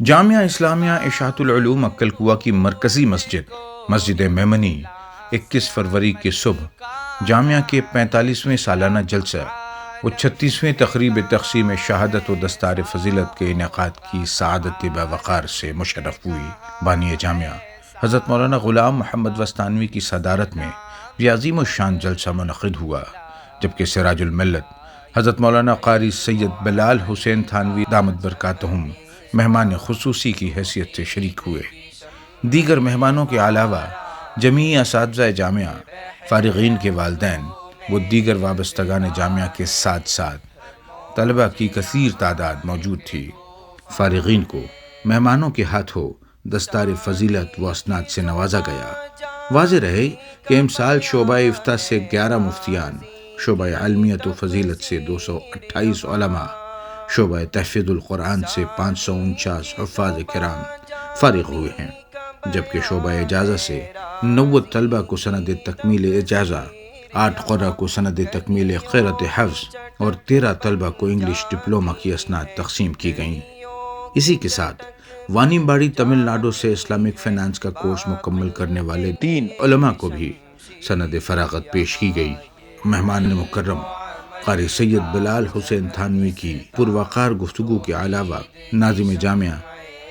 جامعہ اسلامیہ اشاعت العلوم عکل کوا کی مرکزی مسجد میمنی 21 فروری کی صبح جامعہ کے 45ویں سالانہ جلسہ و 36ویں تقریب تقسیم شہادت و دستار فضیلت کے انعقاد کی سعادت باوقار سے مشرف ہوئی۔ بانی جامعہ حضرت مولانا غلام محمد وستانوی کی صدارت میں یہ عظیم الشان جلسہ منعقد ہوا، جبکہ سراج الملت حضرت مولانا قاری سید بلال حسین تھانوی دامت برکاتہم مہمان خصوصی کی حیثیت سے شریک ہوئے۔ دیگر مہمانوں کے علاوہ جمیع اساتذہ جامعہ، فارغین کے والدین و دیگر وابستگان جامعہ کے ساتھ ساتھ طلبہ کی کثیر تعداد موجود تھی۔ فارغین کو مہمانوں کے ہاتھوں دستار فضیلت و اسناد سے نوازا گیا۔ واضح رہے کہ امسال شعبہ افتاء سے 11 مفتیان، شعبہ علمیت و فضیلت سے 228 علماء، شعبہ تحفیظ القرآن سے 549 حفاظ کرام فارغ ہوئے ہیں، جبکہ شعبہ اجازہ سے 90 طلبہ کو سند تکمیل اجازہ، 8 قرہ کو سند تکمیل قرۃ حفظ اور 13 طلبہ کو انگلش ڈپلومہ کی اسناد تقسیم کی گئیں۔ اسی کے ساتھ وانیمباڑی تمل ناڈو سے اسلامک فائنانس کا کورس مکمل کرنے والے 3 علماء کو بھی سند فراغت پیش کی گئی۔ مہمان مکرم قاری سید بلال حسین تھانوی کی پروقار گفتگو کے علاوہ ناظم جامعہ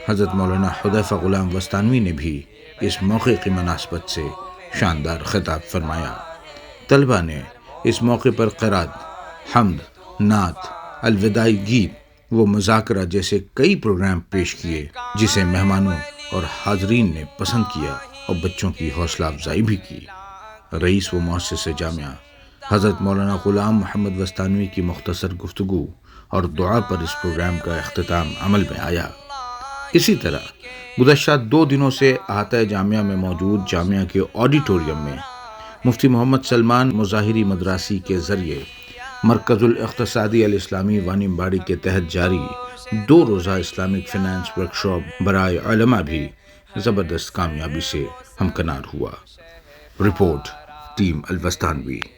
حضرت مولانا حذیفہ غلام وستانوی نے بھی اس موقع کی مناسبت سے شاندار خطاب فرمایا۔ طلبہ نے اس موقع پر قرات، حمد، نعت، الوداعی گیت و مذاکرہ جیسے کئی پروگرام پیش کیے، جسے مہمانوں اور حاضرین نے پسند کیا اور بچوں کی حوصلہ افزائی بھی کی۔ رئیس و مؤسس جامعہ حضرت مولانا غلام محمد وستانوی کی مختصر گفتگو اور دعا پر اس پروگرام کا اختتام عمل میں آیا۔ اسی طرح گزشتہ 2 دنوں سے احاطہ جامعہ میں موجود جامعہ کے آڈیٹوریم میں مفتی محمد سلمان مظاہری مدراسی کے ذریعے مرکز الاقتصادی الاسلامی وانیمباڑی کے تحت جاری 2 روزہ اسلامک فائنانس ورکشاپ برائے علماء بھی زبردست کامیابی سے ہمکنار ہوا۔ Report team الوستانوی۔